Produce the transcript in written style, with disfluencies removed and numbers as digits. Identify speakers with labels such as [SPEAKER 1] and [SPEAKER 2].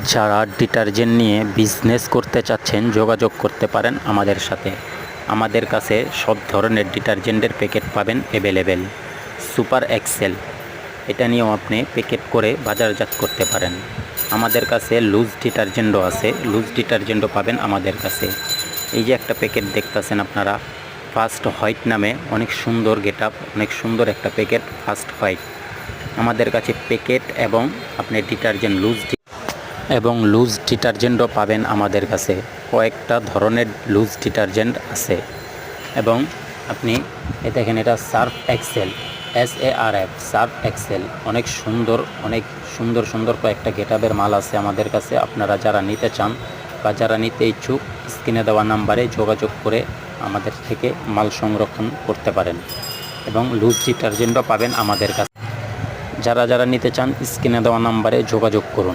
[SPEAKER 1] যারা ডিটারজেন্ট নিয়ে বিজনেস করতে চাচ্ছেন যোগাযোগ করতে পারেন আমাদের সাথে। আমাদের কাছে সব ধরনের ডিটারজেন্টের প্যাকেট পাবেন অ্যাভেলেবেল। সুপার এক্সেল এটা নিয়েও আপনি প্যাকেট করে বাজারজাত করতে পারেন। আমাদের কাছে লুজ ডিটারজেন্টও আছে, লুজ ডিটারজেন্টও পাবেন আমাদের কাছে। এই যে একটা প্যাকেট দেখতেছেন আপনারা, ফার্স্ট হোয়াইট নামে, অনেক সুন্দর গেটআপ, অনেক সুন্দর একটা প্যাকেট ফার্স্ট হোয়াইট। আমাদের কাছে প্যাকেট এবং আপনি ডিটারজেন্ট লুজ ডিটারজেন্টও পাবেন আমাদের কাছে। কয়েকটা ধরনের লুজ ডিটারজেন্ট আছে। এবং আপনি দেখেন, এটা Surf Excel, SARF Surf Excel, অনেক সুন্দর সুন্দর কয়েকটা গেটআপের মাল আছে আমাদের কাছে। আপনারা যারা নিতে চান বা যারা নিতে ইচ্ছুক, স্ক্রিনে দেওয়া নাম্বারে যোগাযোগ করে আমাদের থেকে মাল সংরক্ষণ করতে পারেন। এবং লুজ ডিটারজেন্টও পাবেন আমাদের কাছে। যারা নিতে চান স্ক্রিনে দেওয়া নাম্বারে যোগাযোগ করুন।